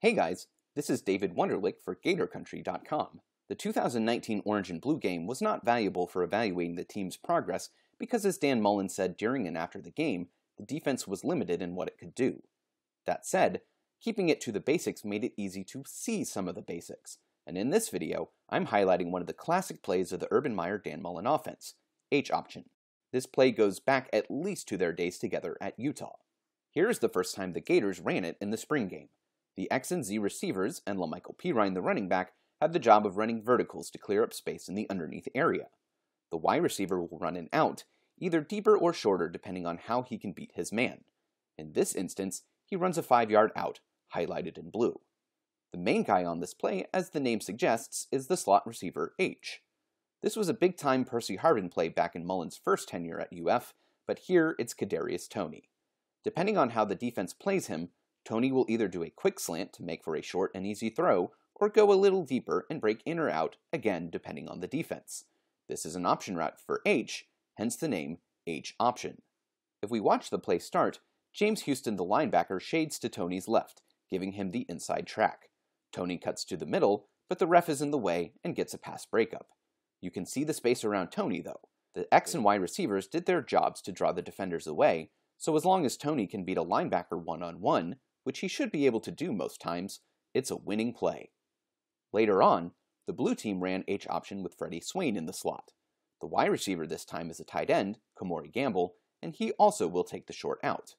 Hey guys, this is David Wunderlich for GatorCountry.com. The 2019 Orange and Blue game was not valuable for evaluating the team's progress because, as Dan Mullen said during and after the game, the defense was limited in what it could do. That said, keeping it to the basics made it easy to see some of the basics, and in this video, I'm highlighting one of the classic plays of the Urban Meyer Dan Mullen offense, H-option. This play goes back at least to their days together at Utah. Here's the first time the Gators ran it in the spring game. The X and Z receivers and LaMichael Pirine, the running back, had the job of running verticals to clear up space in the underneath area. The Y receiver will run an out, either deeper or shorter depending on how he can beat his man. In this instance, he runs a 5-yard out, highlighted in blue. The main guy on this play, as the name suggests, is the slot receiver H. This was a big-time Percy Harvin play back in Mullen's first tenure at UF, but here it's Kadarius Toney. Depending on how the defense plays him, Toney will either do a quick slant to make for a short and easy throw, or go a little deeper and break in or out, again depending on the defense. This is an option route for H, hence the name H-option. If we watch the play start, James Houston, the linebacker, shades to Toney's left, giving him the inside track. Toney cuts to the middle, but the ref is in the way and gets a pass breakup. You can see the space around Toney, though. The X and Y receivers did their jobs to draw the defenders away, so as long as Toney can beat a linebacker one-on-one, which he should be able to do most times, it's a winning play. Later on, the blue team ran H-option with Freddie Swain in the slot. The Y receiver this time is a tight end, Kamori Gamble, and he also will take the short out.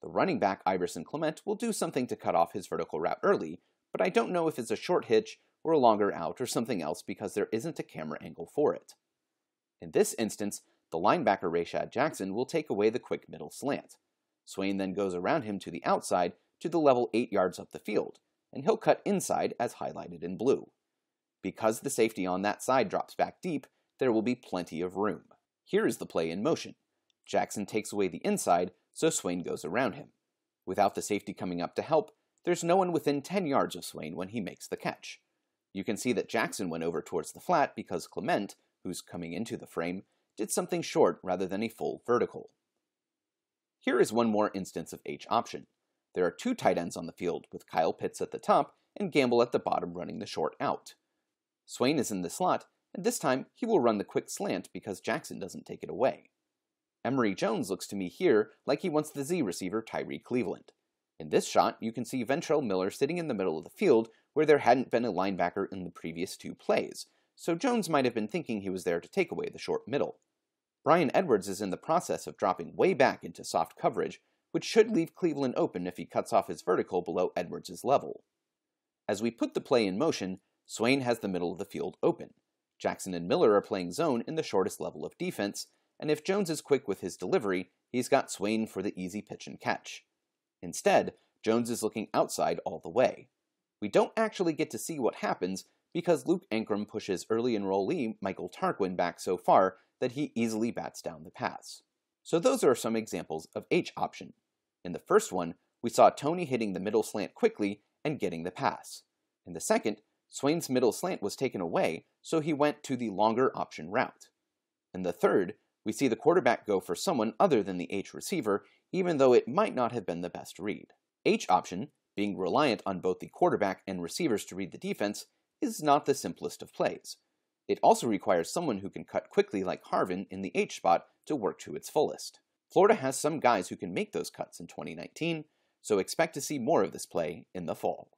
The running back, Iverson Clement, will do something to cut off his vertical route early, but I don't know if it's a short hitch or a longer out or something else because there isn't a camera angle for it. In this instance, the linebacker Rashad Jackson will take away the quick middle slant. Swain then goes around him to the outside to the level 8 yards up the field, and he'll cut inside as highlighted in blue. Because the safety on that side drops back deep, there will be plenty of room. Here is the play in motion. Jackson takes away the inside, so Swain goes around him. Without the safety coming up to help, there's no one within 10 yards of Swain when he makes the catch. You can see that Jackson went over towards the flat because Clement, who's coming into the frame, did something short rather than a full vertical. Here is one more instance of H-option. There are two tight ends on the field, with Kyle Pitts at the top and Gamble at the bottom running the short out. Swain is in the slot, and this time he will run the quick slant because Jackson doesn't take it away. Emory Jones looks to me here like he wants the Z receiver Tyree Cleveland. In this shot, you can see Ventrell Miller sitting in the middle of the field where there hadn't been a linebacker in the previous two plays, so Jones might have been thinking he was there to take away the short middle. Brian Edwards is in the process of dropping way back into soft coverage, which should leave Cleveland open if he cuts off his vertical below Edwards' level. As we put the play in motion, Swain has the middle of the field open. Jackson and Miller are playing zone in the shortest level of defense, and if Jones is quick with his delivery, he's got Swain for the easy pitch and catch. Instead, Jones is looking outside all the way. We don't actually get to see what happens because Luke Ankrum pushes early enrollee Michael Tarquin back so far that he easily bats down the pass. So those are some examples of H-option. In the first one, we saw Toney hitting the middle slant quickly and getting the pass. In the second, Swain's middle slant was taken away, so he went to the longer option route. In the third, we see the quarterback go for someone other than the H receiver, even though it might not have been the best read. H-option, being reliant on both the quarterback and receivers to read the defense, is not the simplest of plays. It also requires someone who can cut quickly like Harvin in the H spot to work to its fullest. Florida has some guys who can make those cuts in 2019, so expect to see more of this play in the fall.